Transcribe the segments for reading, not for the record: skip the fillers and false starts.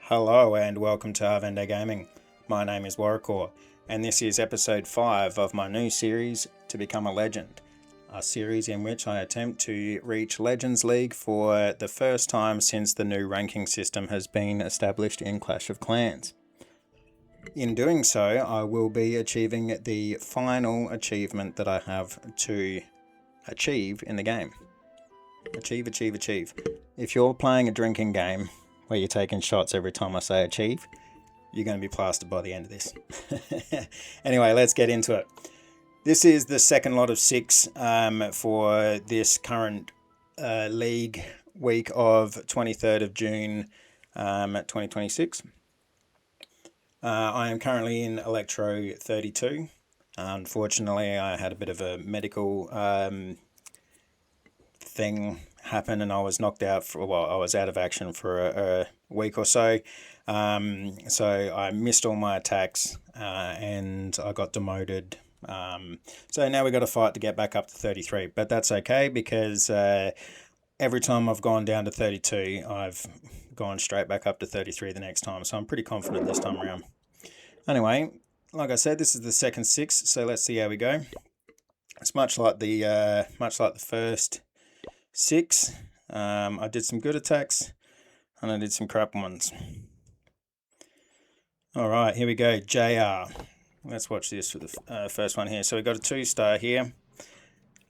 Hello and welcome to Arvende Gaming. My name is Warrior, and this is episode 5 of my new series, To Become a Legend. A series in which I attempt to reach Legends League for the first time since the new ranking system has been established in Clash of Clans. In doing so, I will be achieving the final achievement that I have to achieve in the game. Achieve. If you're playing a drinking game where you're taking shots every time I say achieve, you're going to be plastered by the end of this. Anyway, let's get into it. This is the second lot of 6 for this current league week of 23rd of June 2026. I am currently in Electro 32. Unfortunately, I had a bit of a medical thing happen and I was knocked out I was out of action for a week or so. So I missed all my attacks and I got demoted. So now we got to fight to get back up to 33, but that's okay because every time I've gone down to 32, I've gone straight back up to 33 the next time. So I'm pretty confident this time around. Anyway, like I said, this is the second 6, so let's see how we go. It's much like the first 6. I did some good attacks and I did some crap ones. Alright, here we go. JR. Let's watch this for the first one here. So we got a 2-star here.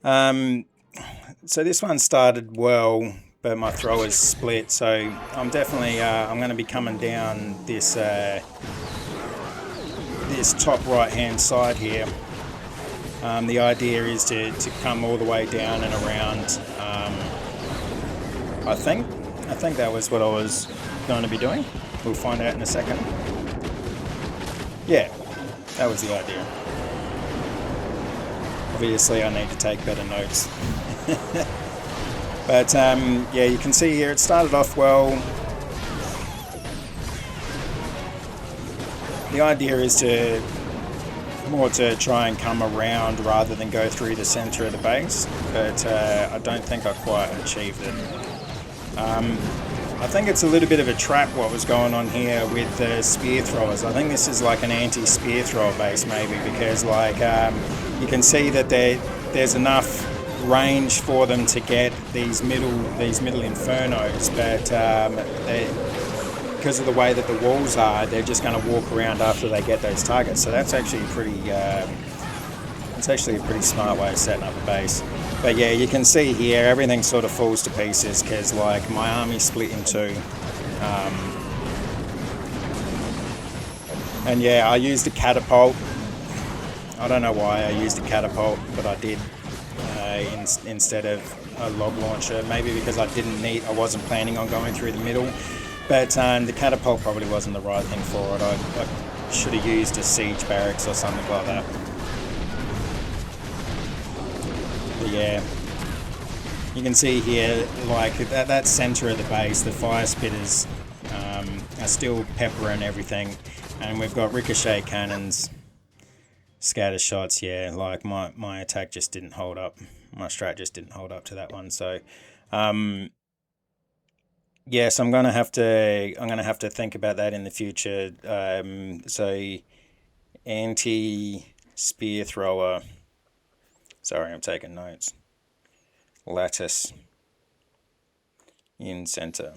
So this one started well, but my throw is split. So I'm definitely I'm going to be coming down this this top right hand side here. The idea is to come all the way down and around. I think that was what I was going to be doing. We'll find out in a second. Yeah, that was the idea. Obviously I need to take better notes. But yeah, you can see here it started off well. The idea is to try and come around rather than go through the center of the base, but I don't think I quite achieved it. I think it's a little bit of a trap what was going on here with the spear throwers. I think this is like an anti-spear thrower base maybe, because like you can see that there's enough range for them to get these middle infernos, but because of the way that the walls are, they're just going to walk around after they get those targets. So that's actually a pretty smart way of setting up a base. But yeah, you can see here everything sort of falls to pieces because like my army split in 2. And yeah, I used a catapult. I don't know why I used a catapult, but I did instead of a log launcher. Maybe because I wasn't planning on going through the middle. But the catapult probably wasn't the right thing for it. I should have used a siege barracks or something like that. But yeah, you can see here, like that center of the base, the fire spitters are still peppering everything, and we've got ricochet cannons, scatter shots. Yeah, like my attack just didn't hold up. My strat just didn't hold up to that one. So. Yes, I'm gonna have to think about that in the future. So anti-spear thrower. Sorry, I'm taking notes. Lattice in center.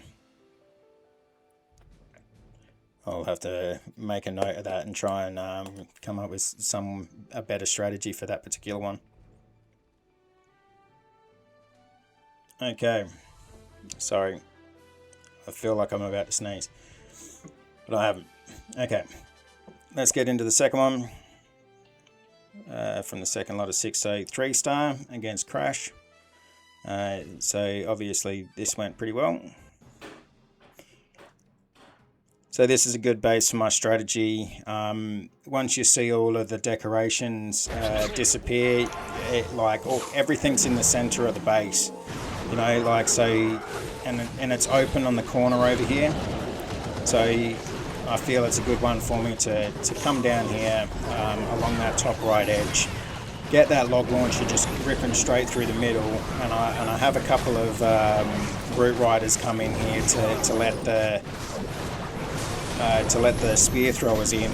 I'll have to make a note of that and try and come up with a better strategy for that particular one. Okay. Sorry. I feel like I'm about to sneeze, but I haven't. Okay, let's get into the second one. From the second lot of 6, so 3-star against Crash. So obviously this went pretty well. So this is a good base for my strategy. Once you see all of the decorations disappear, everything's in the center of the base. You know, like so, and it's open on the corner over here. So I feel it's a good one for me to come down here along that top right edge, get that log launcher just ripping straight through the middle, and I have a couple of root riders come in here to let the to let the spear throwers in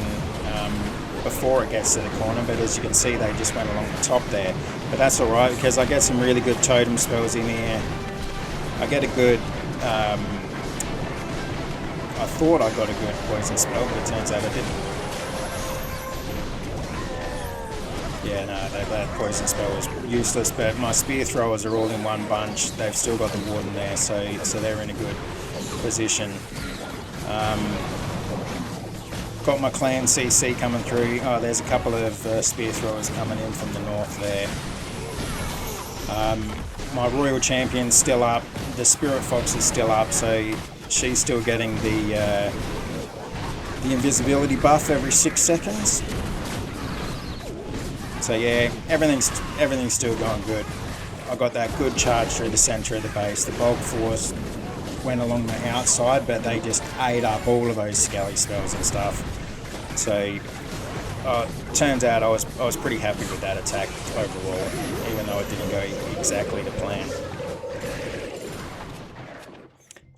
before it gets to the corner, but as you can see, they just went along the top there. But that's alright, because I get some really good totem spells in here. I get a good... I thought I got a good poison spell, but it turns out I didn't. Yeah, no, that poison spell was useless, but my spear throwers are all in one bunch. They've still got the warden there, so they're in a good position. Got my clan CC coming through. Oh, there's a couple of spear throwers coming in from the north there. My royal champion's still up. The spirit fox is still up, so she's still getting the invisibility buff every 6 seconds. So yeah, everything's still going good. I got that good charge through the centre of the base. The bulk force went along the outside, but they just ate up all of those skelly spells and stuff. So turns out I was pretty happy with that attack overall, even though it didn't go exactly to plan.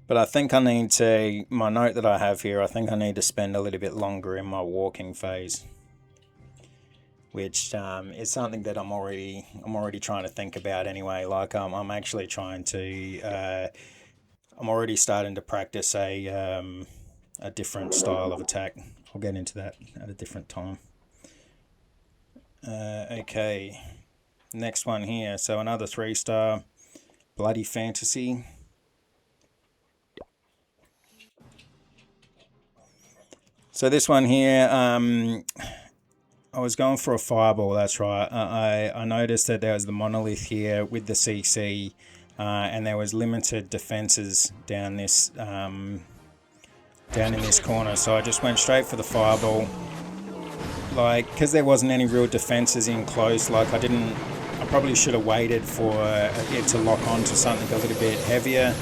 But I think I need to, my note that I have here, I think I need to spend a little bit longer in my walking phase, which is something that I'm already trying to think about anyway. Like I'm actually trying to, I'm already starting to practice a different style of attack. I'll get into that at a different time. Okay, next one here. So another 3-star, Bloody Fantasy. So this one here, I was going for a fireball, that's right. I noticed that there was the monolith here with the CC, and there was limited defenses down this down in this corner, so I just went straight for the fireball. Like, because there wasn't any real defenses in close, like I probably should have waited for it to lock on to something a little bit heavier,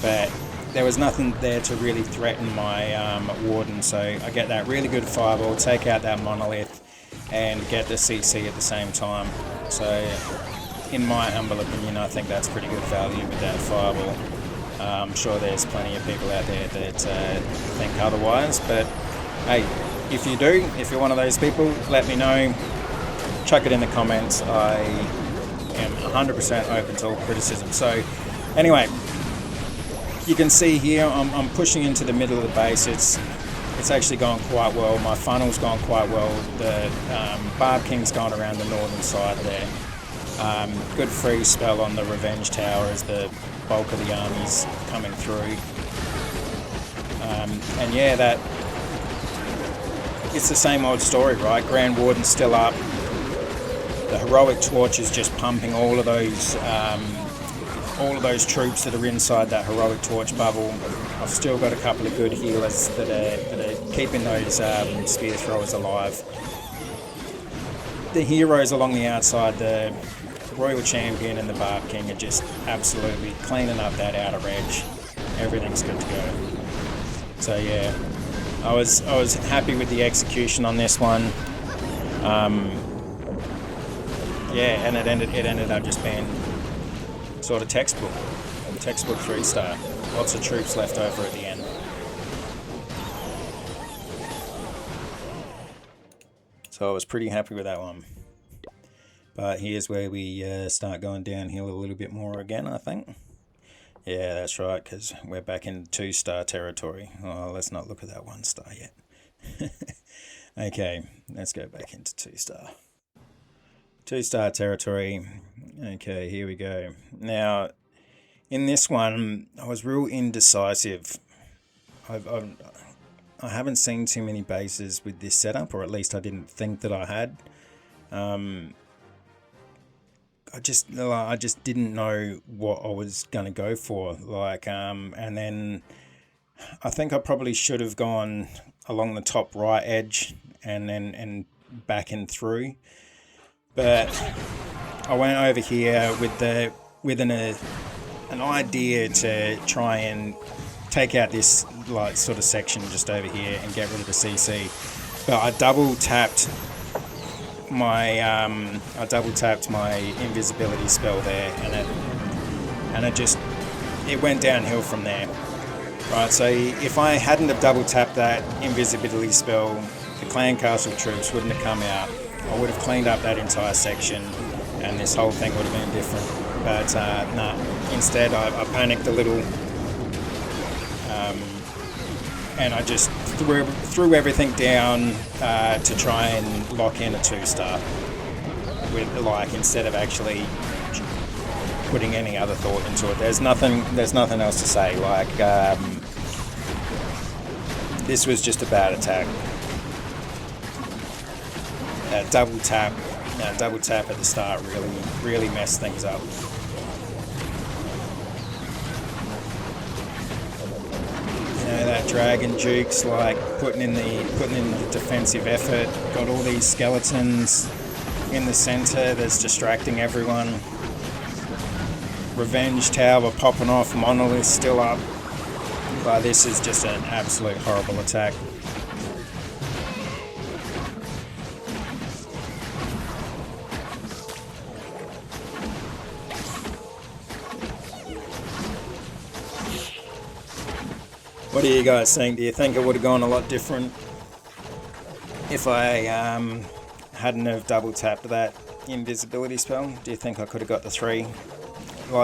but there was nothing there to really threaten my warden, so I get that really good fireball, take out that monolith, and get the CC at the same time. So in my humble opinion, I think that's pretty good value with that fireball. I'm sure there's plenty of people out there that think otherwise, but hey, if you do, if you're one of those people, let me know. Chuck it in the comments. I am 100% open to all criticism. So anyway, you can see here I'm pushing into the middle of the base. It's actually gone quite well. My funnel's gone quite well. The Barb King's gone around the northern side there. Good free spell on the Revenge Tower as the bulk of the army's coming through. And yeah, it's the same old story, right? Grand Warden's still up. The Heroic Torch is just pumping all of those troops that are inside that Heroic Torch bubble. I've still got a couple of good healers that are keeping those spear throwers alive. The heroes along the outside, the Royal Champion and the Barb King, are just absolutely cleaning up that outer edge. Everything's good to go. So yeah, I was happy with the execution on this one. Yeah, and it ended up just being sort of textbook 3-star. Lots of troops left over at the end. So I was pretty happy with that one. But here's where we start going downhill a little bit more again, I think. Yeah, that's right, because we're back in 2-star territory. Oh, let's not look at that 1-star yet. Okay, let's go back into 2-star. 2-star territory. Okay, here we go. Now, in this one, I was real indecisive. I haven't seen too many bases with this setup, or at least I didn't think that I had. I just didn't know what I was going to go for. And then I think I probably should have gone along the top right edge and back and through. But I went over here with an idea to try and take out this sort of section just over here and get rid of the CC. But I double tapped my invisibility spell there, and it went downhill from there. Right, so if I hadn't have double tapped that invisibility spell, the clan castle troops wouldn't have come out. I would have cleaned up that entire section, and this whole thing would have been different. But no, instead I panicked a little, and I just threw everything down to try and lock in a 2-star. With instead of actually putting any other thought into it. There's nothing else to say. This was just a bad attack. Double tap at the start really messed things up. That dragon Duke's putting in the defensive effort. Got all these skeletons in the center that's distracting everyone. Revenge Tower popping off, Monolith still up. But this is just an absolute horrible attack. What do you guys think? Do you think it would have gone a lot different if I hadn't have double tapped that invisibility spell? Do you think I could have got the 3?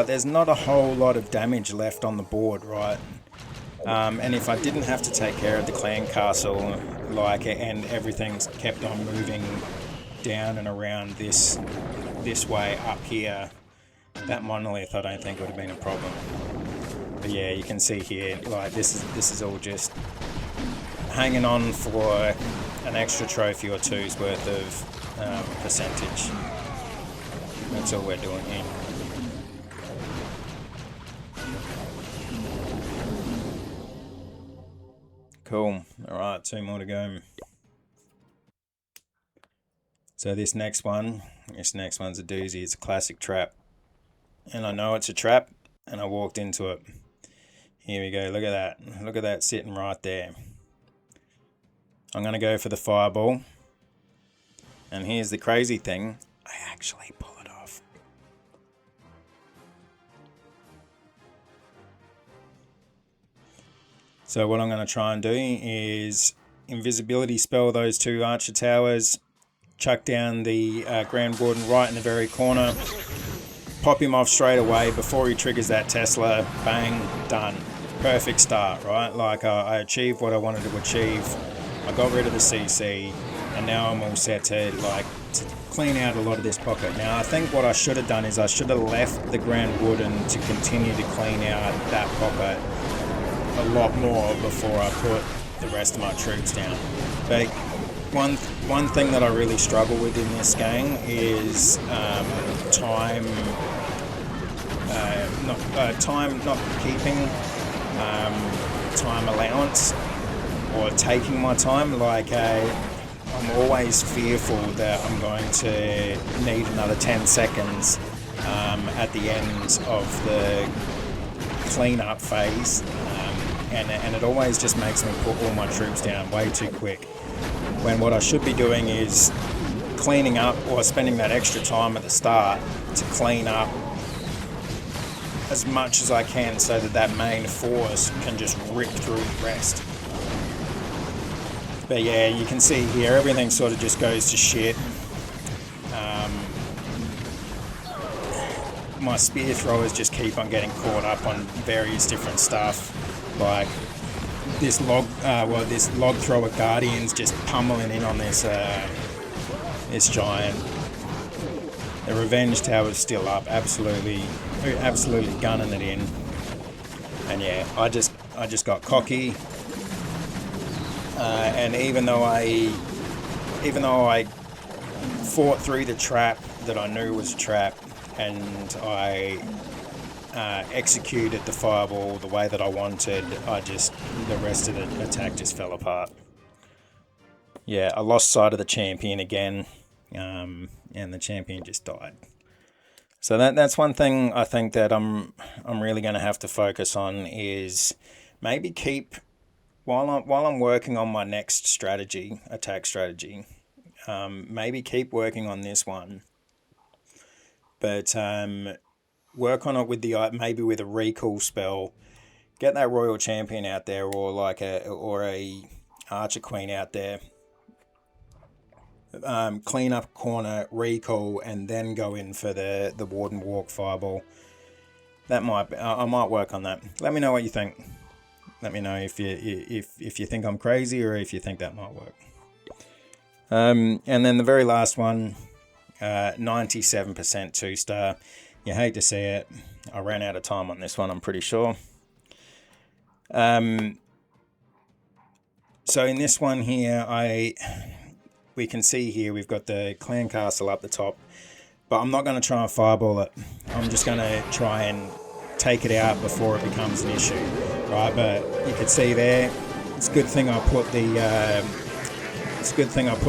There's not a whole lot of damage left on the board, right? And if I didn't have to take care of the clan castle, and everything's kept on moving down and around this way up here, that monolith I don't think would have been a problem. But yeah, you can see here, this is all just hanging on for an extra trophy or two's worth of percentage. That's all we're doing here. Cool. Alright, 2 more to go. So this next one's a doozy. It's a classic trap. And I know it's a trap, and I walked into it. Here we go, look at that. Look at that sitting right there. I'm going to go for the fireball. And here's the crazy thing. I actually pull it off. So what I'm going to try and do is invisibility spell those 2 archer towers. Chuck down the Grand Warden right in the very corner. Pop him off straight away before he triggers that Tesla. Bang, done. Perfect start, right? I achieved what I wanted to achieve. I got rid of the CC, and now I'm all set to clean out a lot of this pocket. Now I think what I should have done is I should have left the Grand Warden to continue to clean out that pocket a lot more before I put the rest of my troops down. But one thing that I really struggle with in this game is time not keeping time allowance or taking my time. I'm always fearful that I'm going to need another 10 seconds at the end of the cleanup phase, and it always just makes me put all my troops down way too quick, when what I should be doing is cleaning up or spending that extra time at the start to clean up as much as I can so that main force can just rip through the rest. But yeah, you can see here everything sort of just goes to shit. My spear throwers just keep on getting caught up on various different stuff, like this log thrower guardian's just pummeling in on this giant. The revenge tower's still up, absolutely gunning it in. And yeah, I just got cocky, and even though I fought through the trap that I knew was a trap, and I executed the fireball the way that I wanted, the rest of the attack just fell apart. Yeah, I lost sight of the champion again, and the champion just died. So that's one thing I think that I'm really going to have to focus on, is maybe keep, while I'm working on my next attack strategy, maybe keep working on this one, but work on it with maybe with a recall spell. get that royal champion out there, or like a archer queen out there. Clean up a corner, recall, and then go in for the warden walk fireball. That might be, I might work on that. Let me know what you think. Let me know if you think I'm crazy, or if you think that might work. And then the very last one, 97% 2-star. You hate to see it. I ran out of time on this one, I'm pretty sure. So in this one here, we can see here we've got the clan castle up the top, but I'm not going to try and fireball it. I'm just going to try and take it out before it becomes an issue, right? But you can see there, it's a good thing I put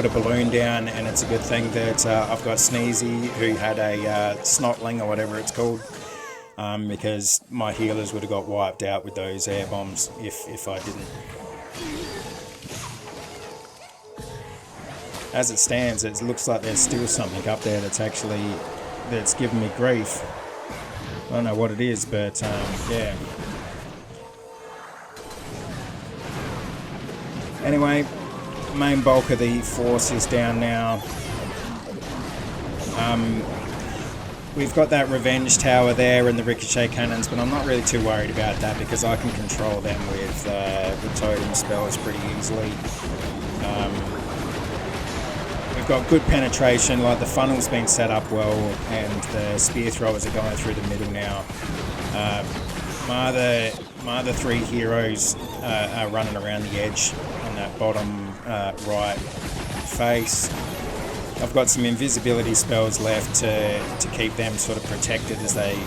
a balloon down, and it's a good thing that I've got Sneezy, who had a snotling or whatever it's called, because my healers would have got wiped out with those air bombs if I didn't. As it stands, it looks like there's still something up there that's giving me grief. I don't know what it is, but yeah. Anyway, main bulk of the force is down now. We've got that revenge tower there and the ricochet cannons, but I'm not really too worried about that because I can control them with totem spells pretty easily. We've got good penetration, like the funnel's been set up well, and the spear throwers are going through the middle now. My other three heroes are running around the edge on that bottom right face. I've got some invisibility spells left to keep them sort of protected as they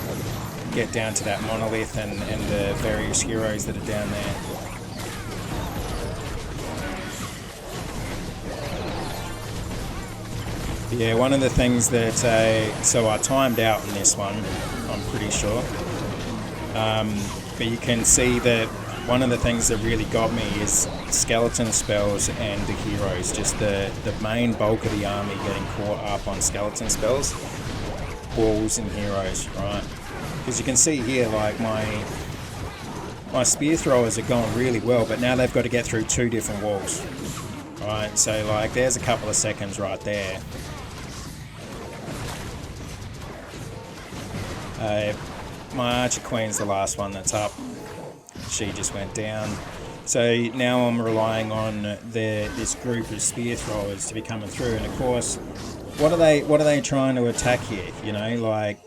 get down to that monolith and the various heroes that are down there. Yeah, one of the things that, so I timed out in this one, I'm pretty sure, but you can see that one of the things that really got me is skeleton spells and the heroes, just the main bulk of the army getting caught up on skeleton spells, walls and heroes, right? Because you can see here, like my spear throwers are going really well, but now they've got to get through two different walls, right? So like there's a couple of seconds right there. My archer queen's the last one that's up. She just went down. So now I'm relying on this group of spear throwers to be coming through. And of course, what are they trying to attack here? You know, like,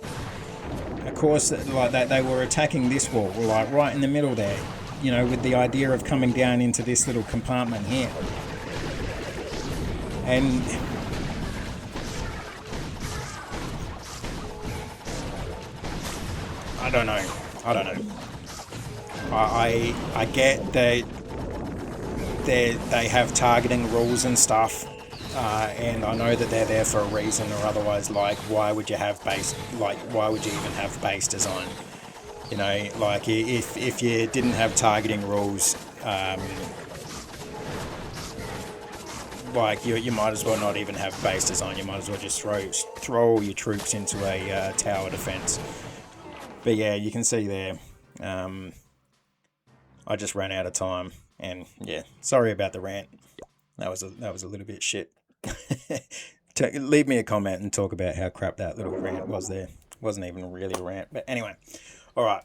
of course, like they were attacking this wall, like right in the middle there. You know, with the idea of coming down into this little compartment here. And I don't know. I get that they have targeting rules and stuff, and I know that they're there for a reason, or otherwise, like, why would you have base? Like, why would you even have base design? You know, like if you didn't have targeting rules, like you might as well not even have base design. You might as well just throw all your troops into a tower defense. But yeah, you can see there. I just ran out of time, and yeah, sorry about the rant. That was a little bit shit. Leave me a comment and talk about how crap that little rant was there. Wasn't even really a rant, but anyway. All right.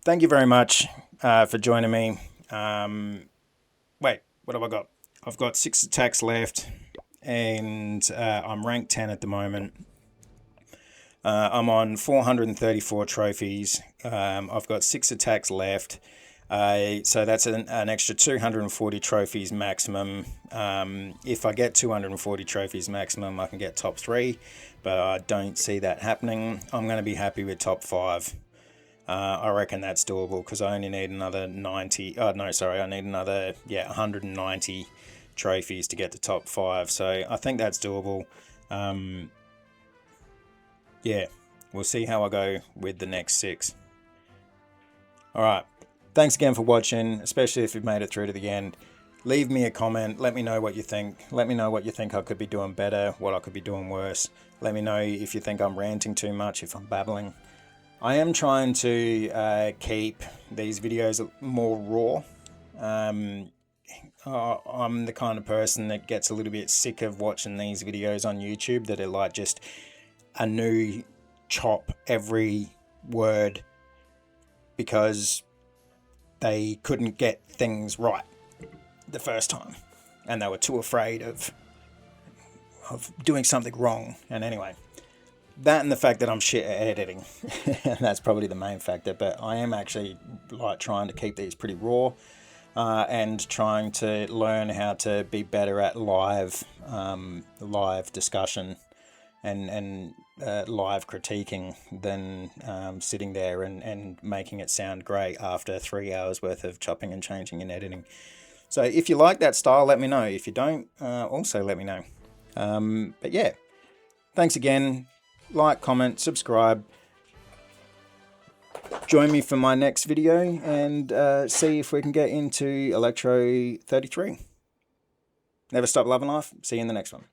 Thank you very much for joining me. Wait, what have I got? I've got 6 attacks left, and I'm ranked 10 at the moment. I'm on 434 trophies. I've got 6 attacks left. So that's an extra 240 trophies maximum. If I get 240 trophies maximum, I can get top 3, but I don't see that happening. I'm going to be happy with top 5. I reckon that's doable because I only need another 90. Oh, no, sorry. I need another, 190 trophies to get to top 5. So I think that's doable. Yeah, we'll see how I go with the next 6. All right. Thanks again for watching, especially if you've made it through to the end. Leave me a comment. Let me know what you think. Let me know what you think I could be doing better, what I could be doing worse. Let me know if you think I'm ranting too much, if I'm babbling. I am trying to keep these videos more raw. I'm the kind of person that gets a little bit sick of watching these videos on YouTube that are like just a new chop every word because they couldn't get things right the first time and they were too afraid of doing something wrong. And anyway, that and the fact that I'm shit at editing, and that's probably the main factor. But I am actually like trying to keep these pretty raw, and trying to learn how to be better at live discussion and live critiquing than sitting there and making it sound great after 3 hours worth of chopping and changing and editing. So if you like that style, let me know. If you don't, also let me know. But yeah, thanks again. Like, comment, subscribe. Join me for my next video and see if we can get into Electro 33. Never stop loving life. See you in the next one.